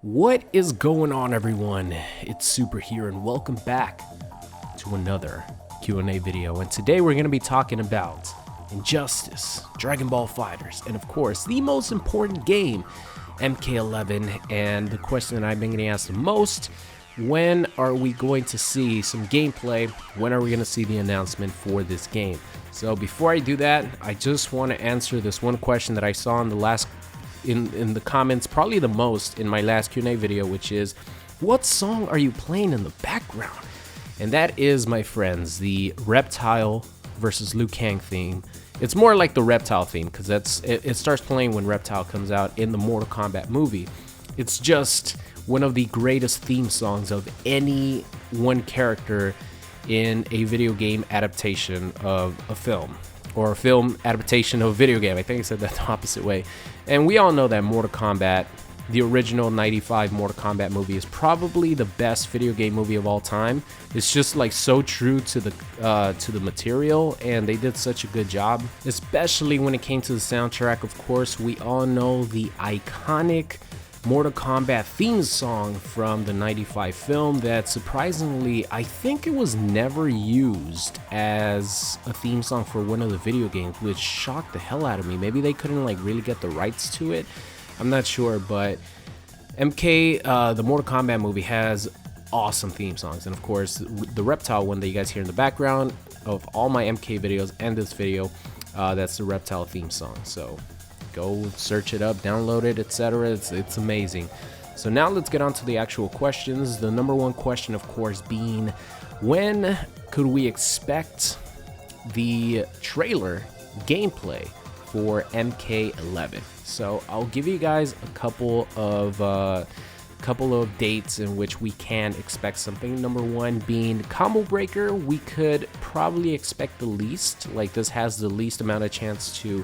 What is going on, everyone? It's Super here, and welcome back to another Q&A video. And today we're going to be talking about Injustice, Dragon Ball FighterZ, and of course the most important game, MK11. And the question that I've been getting asked the most: when are we going to see some gameplay? When are we going to see the announcement for this game? So before I do that, I just want to answer this one question that I saw in the last in the comments, probably the most in my last Q&A video, which is, what song are you playing in the background? And that is, my friends, the Reptile versus Liu Kang theme. It's more like the Reptile theme because it starts playing when Reptile comes out in the Mortal Kombat movie. It's just one of the greatest theme songs of any one character in a video game adaptation of a film, or a film adaptation of a video game. I think I said that the opposite way. And we all know that Mortal Kombat, the original 95 Mortal Kombat movie, is probably the best video game movie of all time. It's just like so true to the material, and they did such a good job, especially when it came to the soundtrack. Of course, we all know the iconic Mortal Kombat theme song from the 95 film that, surprisingly, I think it was never used as a theme song for one of the video games, which shocked the hell out of me. Maybe they couldn't really get the rights to it. I'm not sure, but the Mortal Kombat movie has awesome theme songs. And of course, the Reptile one that you guys hear in the background of all my MK videos and this video, that's the Reptile theme song. So go search it up, download it, etc. It's amazing. So now let's get on to the actual questions. The number one question, of course, being, when could we expect the trailer gameplay for MK11? So I'll give you guys a couple of dates in which we can expect something. Number one being Combo Breaker. We could probably expect the least. Like, this has the least amount of chance to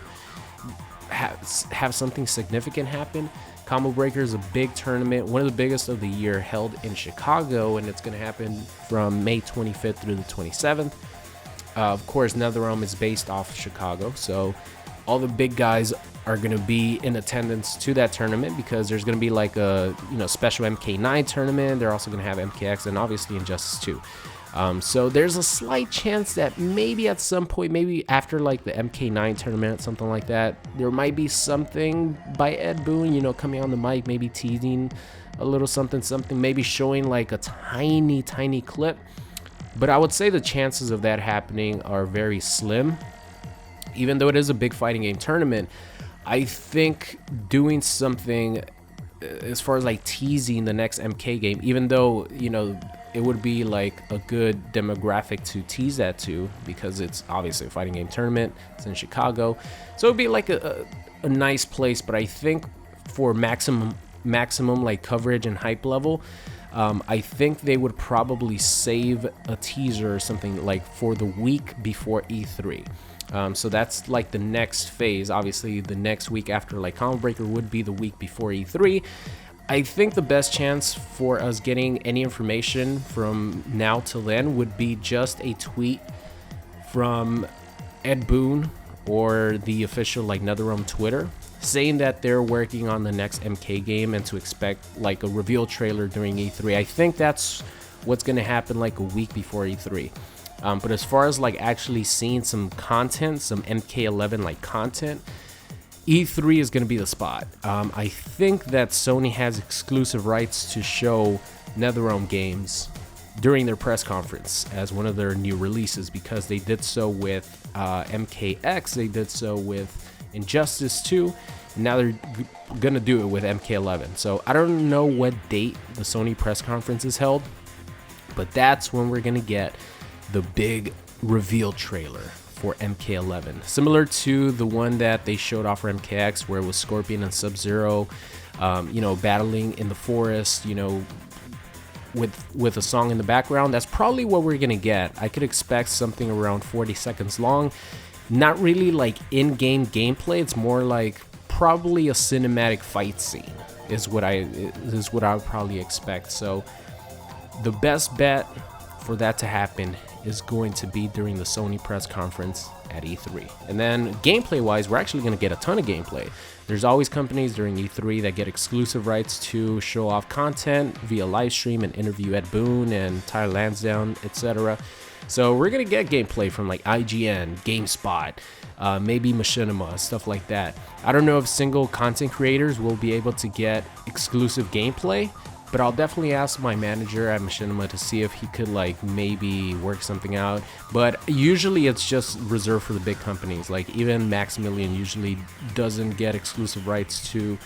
have something significant happen. Combo Breaker is a big tournament, one of the biggest of the year, held in Chicago, and it's going to happen from May 25th through the 27th. Of course, NetherRealm is based off Chicago, so all the big guys are going to be in attendance to that tournament, because there's going to be like a special MK9 tournament. They're also going to have MKX and obviously Injustice 2. So there's a slight chance that maybe at some point, maybe after like the MK9 tournament, something like that, there might be something by Ed Boon, coming on the mic, maybe teasing a little something, maybe showing like a tiny clip. But I would say the chances of that happening are very slim. Even though it is a big fighting game tournament, I think doing something as far as like teasing the next MK game, even though, it would be like a good demographic to tease that to, because it's obviously a fighting game tournament. It's in Chicago, so it'd be like a nice place. But I think for maximum like coverage and hype level, I think they would probably save a teaser or something like for the week before E3. So that's like the next phase. Obviously, the next week after like Combo Breaker would be the week before E3. I think the best chance for us getting any information from now till then would be just a tweet from Ed Boon or the official like NetherRealm Twitter, saying that they're working on the next MK game and to expect like a reveal trailer during E3. I think that's what's going to happen like a week before E3. But as far as like actually seeing some content, some MK11 like content, E3 is going to be the spot. I think that Sony has exclusive rights to show NetherRealm games during their press conference as one of their new releases, because they did so with MKX, they did so with Injustice 2, and now they're going to do it with MK11. So I don't know what date the Sony press conference is held, but that's when we're going to get the big reveal trailer for MK11, similar to the one that they showed off for MKX, where it was Scorpion and Sub-Zero, battling in the forest, with a song in the background. That's probably what we're gonna get. I could expect something around 40 seconds long. Not really like in-game gameplay. It's more like probably a cinematic fight scene is what I would probably expect. So the best bet for that to happen is going to be during the Sony press conference at E3. And then gameplay wise, we're actually going to get a ton of gameplay. There's always companies during E3 that get exclusive rights to show off content via live stream and interview at Boon and Tyler Lansdowne, etc. So we're going to get gameplay from like IGN, GameSpot, maybe Machinima, stuff like that. I don't know if single content creators will be able to get exclusive gameplay, but I'll definitely ask my manager at Machinima to see if he could like maybe work something out. But usually it's just reserved for the big companies. Like even Maximilian usually doesn't get exclusive rights to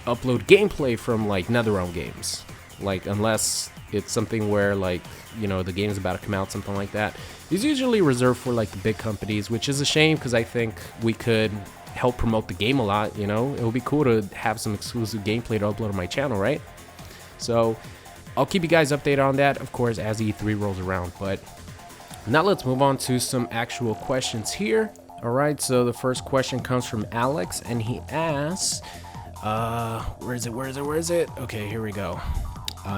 upload gameplay from like NetherRealm games. Like unless it's something where like, you know, the game is about to come out, something like that. It's usually reserved for like the big companies, which is a shame because I think we could help promote the game a lot. You know, it would be cool to have some exclusive gameplay to upload on my channel, right? So I'll keep you guys updated on that, of course, as E3 rolls around. But now let's move on to some actual questions here. All right, so the first question comes from Alex, and he asks, where is it? Okay, here we go.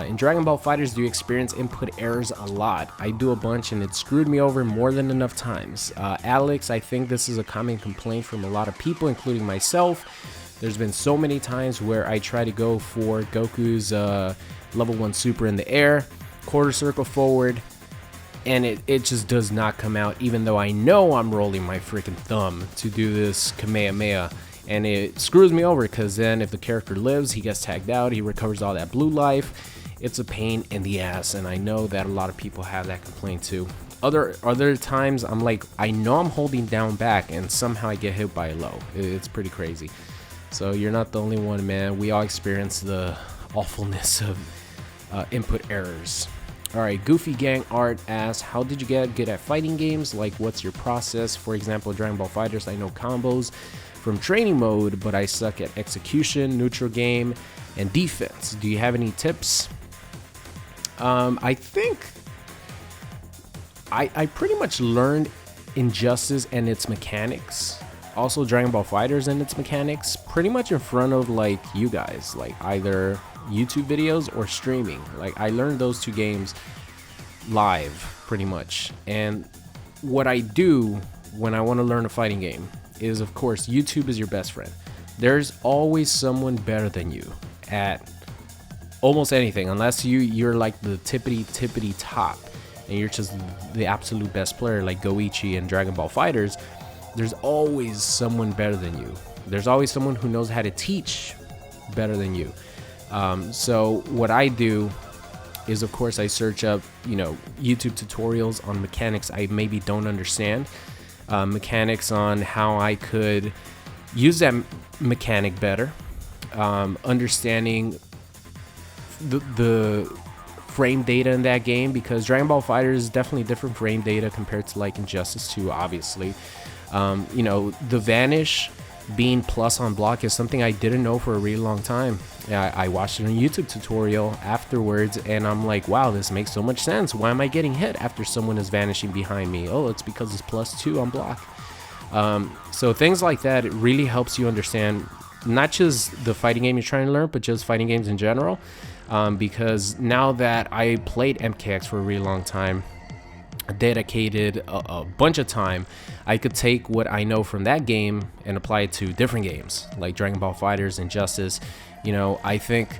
In Dragon Ball FighterZ, do you experience input errors a lot? I do a bunch, and it screwed me over more than enough times. Alex, I think this is a common complaint from a lot of people, including myself. There's been so many times where I try to go for Goku's level 1 super in the air, quarter circle forward, and it just does not come out, even though I know I'm rolling my freaking thumb to do this Kamehameha. And it screws me over because then if the character lives, he gets tagged out, he recovers all that blue life. It's a pain in the ass, and I know that a lot of people have that complaint too. Other times I'm like, I know I'm holding down back and somehow I get hit by a low. It's pretty crazy. So you're not the only one, man. We all experience the awfulness of input errors. All right, Goofy Gang Art asks, how did you get good at fighting games? Like, what's your process? For example, Dragon Ball FighterZ, I know combos from training mode, but I suck at execution, neutral game, and defense. Do you have any tips? I think I pretty much learned Injustice and its mechanics, also Dragon Ball FighterZ and its mechanics, pretty much in front of like you guys, like either YouTube videos or streaming. Like I learned those two games live pretty much. And what I do when I want to learn a fighting game is, of course, YouTube is your best friend. There's always someone better than you at almost anything, unless you're like the tippity top and you're just the absolute best player like Goichi and Dragon Ball FighterZ. There's always someone better than you. There's always someone who knows how to teach better than you. So what I do is, of course, I search up, you know, YouTube tutorials on mechanics I maybe don't understand, mechanics on how I could use that mechanic better, understanding the frame data in that game, because Dragon Ball FighterZ is definitely different frame data compared to like Injustice 2, obviously. You know, the vanish being plus on block is something I didn't know for a really long time. I watched it on a YouTube tutorial afterwards, and I'm like, wow, this makes so much sense. Why am I getting hit after someone is vanishing behind me? Oh, it's because it's +2 on block. So things like that, it really helps you understand not just the fighting game you're trying to learn, but just fighting games in general. Because now that I played MKX for a really long time, dedicated a bunch of time, I could take what I know from that game and apply it to different games like Dragon Ball FighterZ, Injustice. You know, I think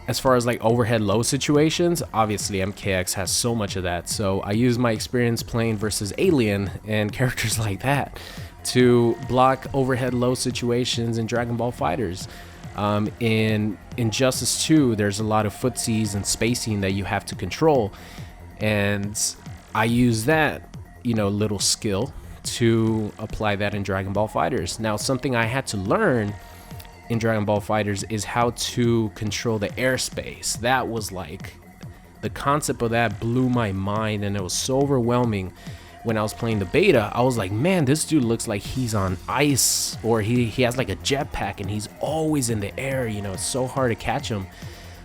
as far as like overhead low situations, obviously MKX has so much of that. So I use my experience playing versus Alien and characters like that to block overhead low situations in Dragon Ball FighterZ. In Injustice 2, there's a lot of footsies and spacing that you have to control, and I use that, you know, little skill to apply that in Dragon Ball FighterZ. Now, something I had to learn in Dragon Ball FighterZ is how to control the airspace. That was like, the concept of that blew my mind, and it was so overwhelming. When I was playing the beta, I was like, man, this dude looks like he's on ice, or he has like a jetpack and he's always in the air. You know, it's so hard to catch him.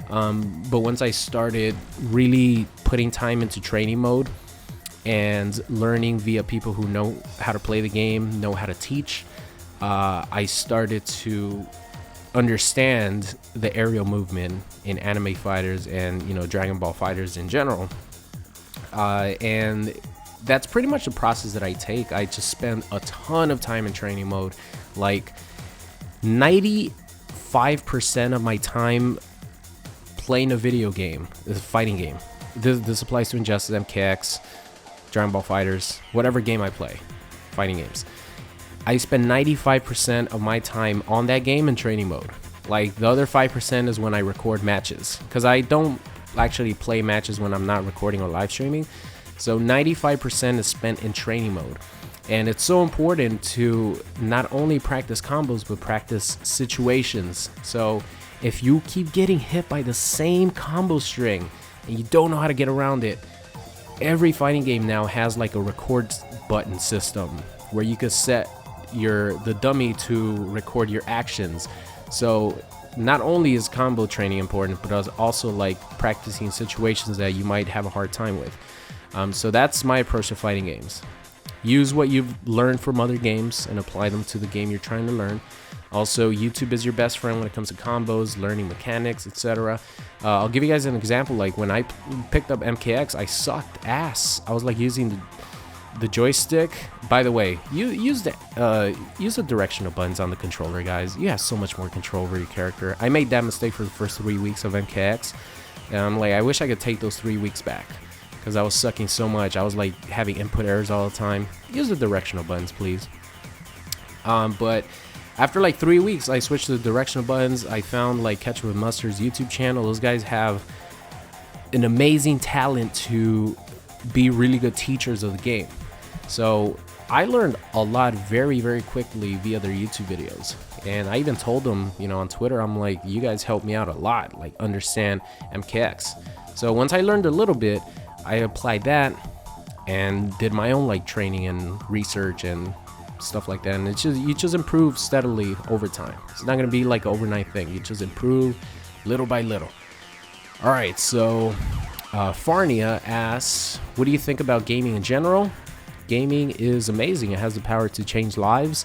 But once I started really putting time into training mode and learning via people who know how to play the game, know how to teach, I started to understand the aerial movement in anime fighters and, you know, Dragon Ball FighterZ in general. And that's pretty much the process that I take. I just spend a ton of time in training mode, like 95% of my time playing a video game, a fighting game. This applies to Injustice, MKX, Dragon Ball Fighters, whatever game I play, fighting games. I spend 95% of my time on that game in training mode. Like the other 5% is when I record matches, because I don't actually play matches when I'm not recording or live streaming. So 95% is spent in training mode. And it's so important to not only practice combos, but practice situations. So if you keep getting hit by the same combo string and you don't know how to get around it, every fighting game now has like a record button system where you could set the dummy to record your actions. So not only is combo training important, but also like practicing situations that you might have a hard time with. So that's my approach to fighting games. Use what you've learned from other games and apply them to the game you're trying to learn. Also, YouTube is your best friend when it comes to combos, learning mechanics, etc. I'll give you guys an example. Like when I picked up MKX, I sucked ass. I was like using the joystick. By the way, use the directional buttons on the controller, guys. You have so much more control over your character. I made that mistake for the first 3 weeks of MKX, and I'm like, I wish I could take those 3 weeks back, because I was sucking so much. I was like having input errors all the time. Use the directional buttons, please. But after like 3 weeks, I switched to the directional buttons. I found like Ketchup with Mustard's YouTube channel. Those guys have an amazing talent to be really good teachers of the game. So I learned a lot very, very quickly via their YouTube videos. And I even told them, on Twitter, I'm like, you guys helped me out a lot, like understand MKX. So once I learned a little bit, I applied that and did my own like training and research and stuff like that. And you just improve steadily over time. It's not going to be like an overnight thing. You just improve little by little. All right, so Farnia asks, what do you think about gaming in general? Gaming is amazing. It has the power to change lives.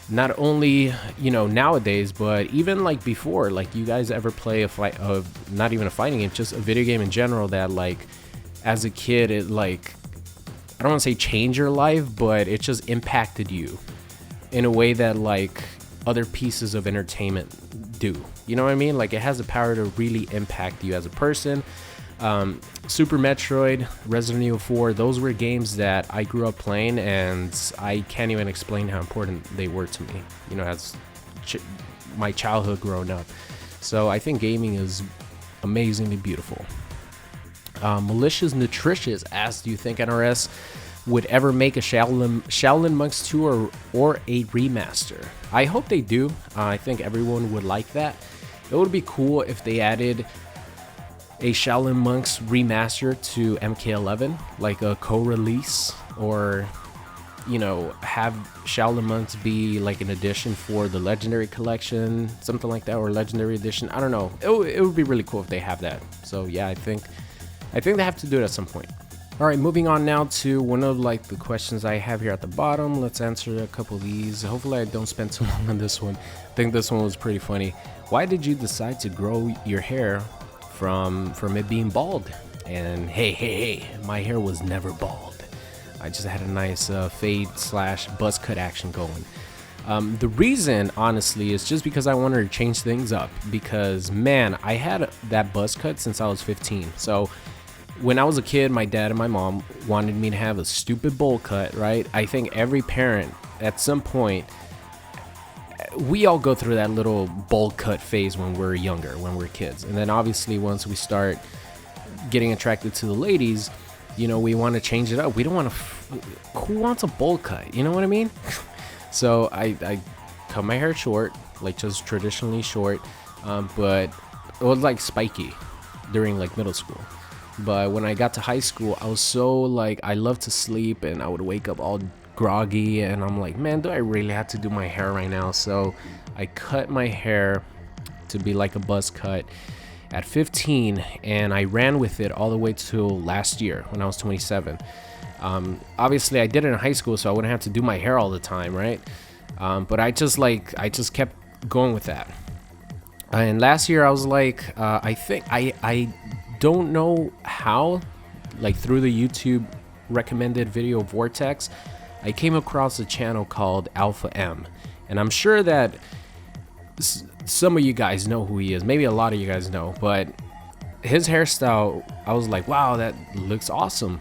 Not only, nowadays, but even like before. Like, you guys ever play a fight of, not even a fighting game, just a video game in general that like as a kid, it like, I don't want to say change your life, but it just impacted you in a way that like other pieces of entertainment do. You know what I mean? Like, it has the power to really impact you as a person. Super Metroid, Resident Evil 4, those were games that I grew up playing, and I can't even explain how important they were to me, as my childhood growing up. So I think gaming is amazingly beautiful. Malicious Nutritious asks, do you think NRS would ever make a Shaolin Monks 2 or a remaster? I hope they do. I think everyone would like that. It would be cool if they added a Shaolin Monks remaster to MK11, like a co-release, or have Shaolin Monks be like an edition for the Legendary Collection, something like that, or Legendary Edition. I don't know. It would be really cool if they have that. So yeah, I think they have to do it at some point. All right, moving on now to one of like the questions I have here at the bottom. Let's answer a couple of these. Hopefully I don't spend too long on this one. I think this one was pretty funny. Why did you decide to grow your hair from it being bald? And hey, my hair was never bald. I just had a nice fade / buzz cut action going. The reason, honestly, is just because I wanted to change things up, because man, I had that buzz cut since I was 15. So when I was a kid, my dad and my mom wanted me to have a stupid bowl cut, right? I think every parent at some point, we all go through that little bowl cut phase when we're younger, when we're kids. And then obviously once we start getting attracted to the ladies, we want to change it up. We don't want to, who wants a bowl cut? You know what I mean? So I cut my hair short, like just traditionally short, but it was like spiky during like middle school. But when I got to high school, I was so like, I loved to sleep, and I would wake up all groggy, and I'm like, man, do I really have to do my hair right now? So I cut my hair to be like a buzz cut at 15, and I ran with it all the way till last year when I was 27. Obviously I did it in high school, so I wouldn't have to do my hair all the time, right? But I just kept going with that. And last year I was like, I think I don't know how, like through the YouTube recommended video vortex, I came across a channel called Alpha M, and I'm sure that some of you guys know who he is. Maybe a lot of you guys know, but his hairstyle, I was like, wow, that looks awesome.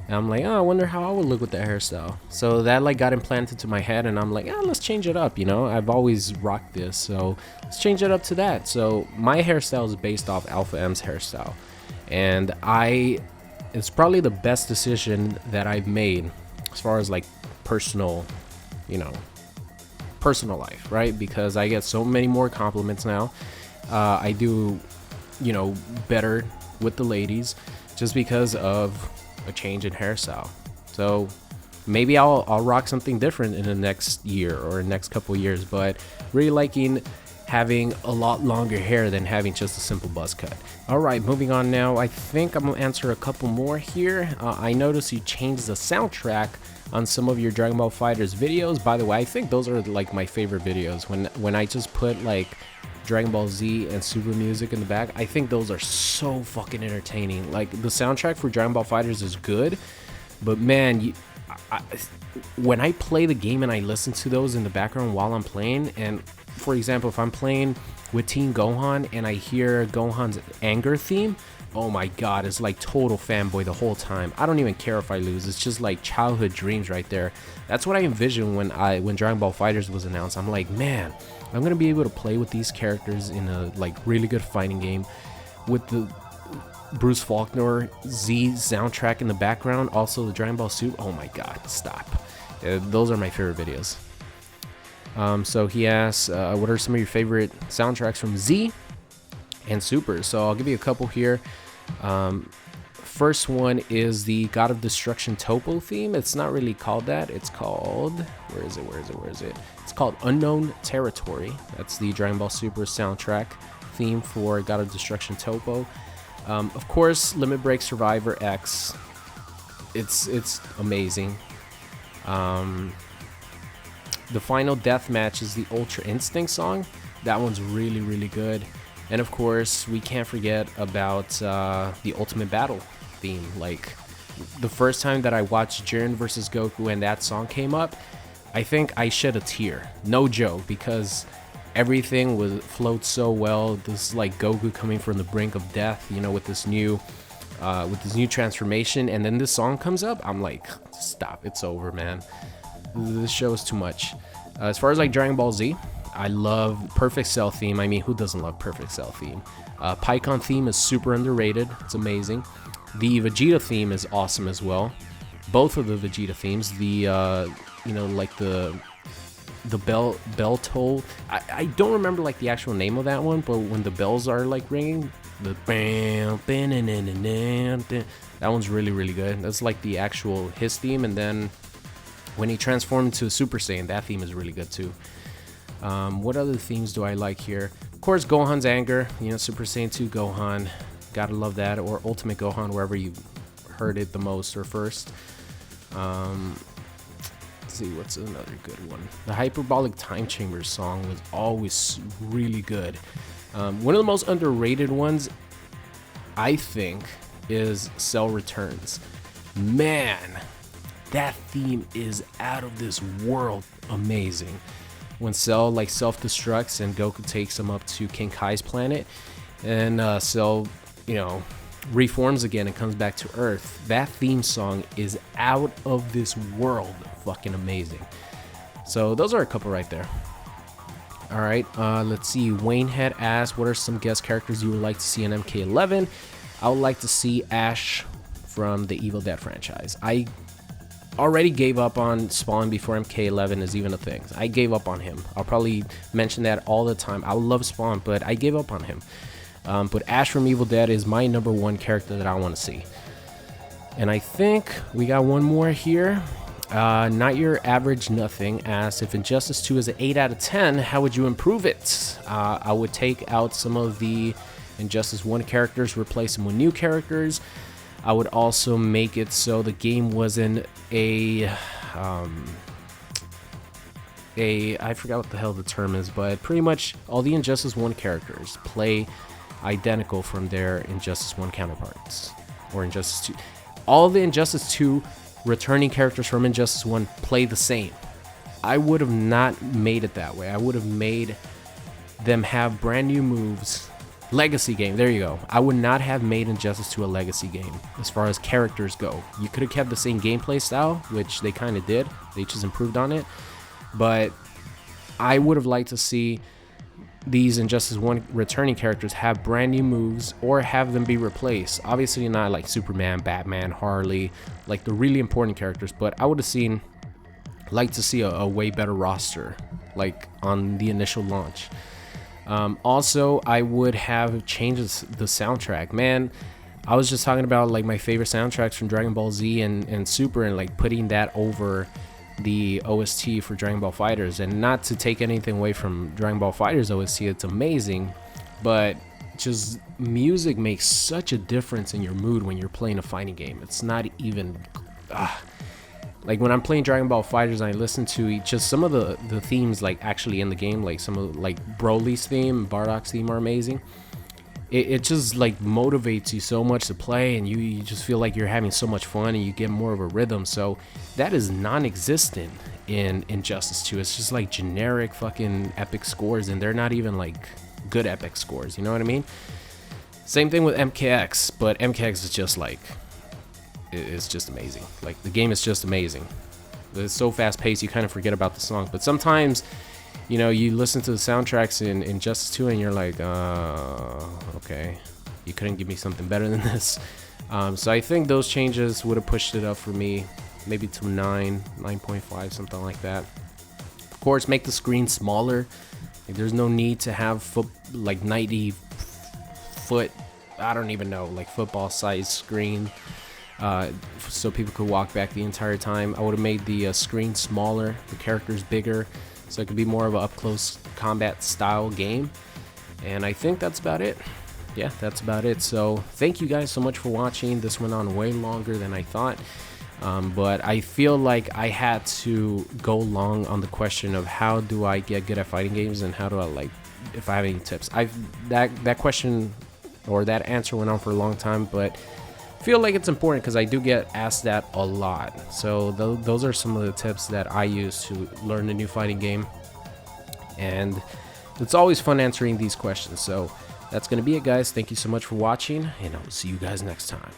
And I'm like, oh, I wonder how I would look with that hairstyle. So that like got implanted to my head, and I'm like, let's change it up. You know, I've always rocked this, so let's change it up to that. So my hairstyle is based off Alpha M's hairstyle, and it's probably the best decision that I've made as far as like personal life, right? Because I get so many more compliments now. I do, better with the ladies just because of a change in hairstyle. So maybe I'll rock something different in the next year or next couple years, but really liking having a lot longer hair than having just a simple buzz cut. All right, moving on now. I think I'm gonna answer a couple more here. I noticed you changed the soundtrack on some of your Dragon Ball FighterZ videos. By the way, I think those are like my favorite videos when I just put like Dragon Ball Z and Super music in the back. I think those are so fucking entertaining. Like the soundtrack for Dragon Ball FighterZ is good, but man, when I play the game and I listen to those in the background while I'm playing, and for example, if I'm playing with Team Gohan and I hear Gohan's anger theme, oh my god, it's like total fanboy the whole time. I don't even care if I lose. It's just like childhood dreams right there. That's what I envisioned when Dragon Ball FighterZ was announced. I'm like, man, I'm gonna be able to play with these characters in a like really good fighting game with the Bruce Faulkner Z soundtrack in the background, also the Dragon Ball Super. Oh my god, stop. Those are my favorite videos. So he asks, what are some of your favorite soundtracks from Z and Super? So I'll give you a couple here. First one is the God of Destruction Topo theme. It's not really called that. It's called, where is it? It's called Unknown Territory. That's the Dragon Ball Super soundtrack theme for God of Destruction Topo. Of course, Limit Break Survivor X. It's amazing. The final death match is the Ultra Instinct song. That one's really, really good. And of course, we can't forget about the Ultimate Battle theme. Like, the first time that I watched Jiren versus Goku and that song came up, I think I shed a tear. No joke, because everything flowed so well. This like Goku coming from the brink of death, with this new transformation, and then this song comes up. I'm like, stop, it's over, man. This show is too much. As far as like Dragon Ball Z, I love Perfect Cell theme. I mean, who doesn't love Perfect Cell theme? Pikkon theme is super underrated. It's amazing. The Vegeta theme is awesome as well. Both of the Vegeta themes, like the bell toll. I don't remember like the actual name of that one, but when the bells are like ringing, the bam, that one's really, really good. That's like the actual his theme, and then when he transformed into a Super Saiyan, that theme is really good too. What other themes do I like here? Of course, Gohan's anger, Super Saiyan 2 Gohan. Gotta love that. Or Ultimate Gohan, wherever you heard it the most or first. Let's see, what's another good one? The Hyperbolic Time Chamber song was always really good. One of the most underrated ones, I think, is Cell Returns. Man, that theme is out of this world amazing. When Cell like self-destructs and Goku takes him up to King Kai's planet, and Cell, reforms again and comes back to Earth. That theme song is out of this world fucking amazing. So those are a couple right there. All right, let's see. Wayne had asked, what are some guest characters you would like to see in MK11? I would like to see Ash from the Evil Dead franchise. I already gave up on Spawn before MK11 is even a thing. I gave up on him. I'll probably mention that all the time. I love Spawn, but I gave up on him. But Ash from Evil Dead is my number one character that I want to see. And I think we got one more here. Not Your Average Nothing asks, if Injustice 2 is an 8 out of 10, how would you improve it? I would take out some of the Injustice 1 characters, replace them with new characters. I would also make it so the game wasn't I forgot what the hell the term is, but pretty much all the Injustice 1 characters play identical from their Injustice 1 counterparts. Or Injustice 2. All the Injustice 2 returning characters from Injustice 1 play the same. I would have not made it that way. I would have made them have brand new moves. Legacy game, there you go. I would not have made Injustice 2 a legacy game as far as characters go. You could have kept the same gameplay style, which they kind of did. They just improved on it. But I would have liked to see these Injustice 1 returning characters have brand new moves or have them be replaced. Obviously not like Superman, Batman, Harley, like the really important characters, but I would have liked to see a way better roster like on the initial launch. Also, I would have changed the soundtrack. Man, I was just talking about like my favorite soundtracks from Dragon Ball Z and Super, and like putting that over the OST for Dragon Ball FighterZ. And not to take anything away from Dragon Ball FighterZ OST, it's amazing, but just music makes such a difference in your mood when you're playing a fighting game. It's not even like when I'm playing Dragon Ball FighterZ, I listen to just some of the themes like actually in the game, like some of like Broly's theme, Bardock's theme are amazing. It just like motivates you so much to play, and you just feel like you're having so much fun and you get more of a rhythm. So that is non-existent in Injustice 2. It's just like generic fucking epic scores, and they're not even like good epic scores, you know what I mean? Same thing with MKX, but MKX is just like, it's just amazing. Like the game is just amazing. It's so fast paced you kind of forget about the song. But sometimes, you know, you listen to the soundtracks in Injustice 2 and you're like, okay, you couldn't give me something better than this. So I think those changes would have pushed it up for me, maybe to 9.5, something like that. Of course, make the screen smaller. Like, there's no need to have like 90 foot, I don't even know, like football size screen. So people could walk back the entire time. I would have made the screen smaller, the characters bigger, so it could be more of an up-close combat style game. And I think that's about it. Yeah, that's about it. So thank you guys so much for watching. This went on way longer than I thought, but I feel like I had to go long on the question of how do I get good at fighting games, and how do I, like, if I have any tips. That question or that answer went on for a long time, but feel like it's important because I do get asked that a lot. So those are some of the tips that I use to learn a new fighting game, and it's always fun answering these questions. So that's gonna be it, guys. Thank you so much for watching, and I'll see you guys next time.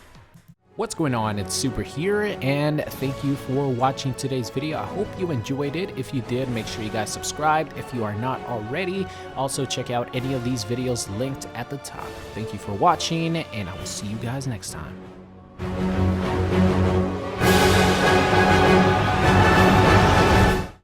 What's going on? It's Super here, and thank you for watching today's video. I hope you enjoyed it. If you did, make sure you guys subscribed if you are not already. Also, check out any of these videos linked at the top. Thank you for watching, and I will see you guys next time.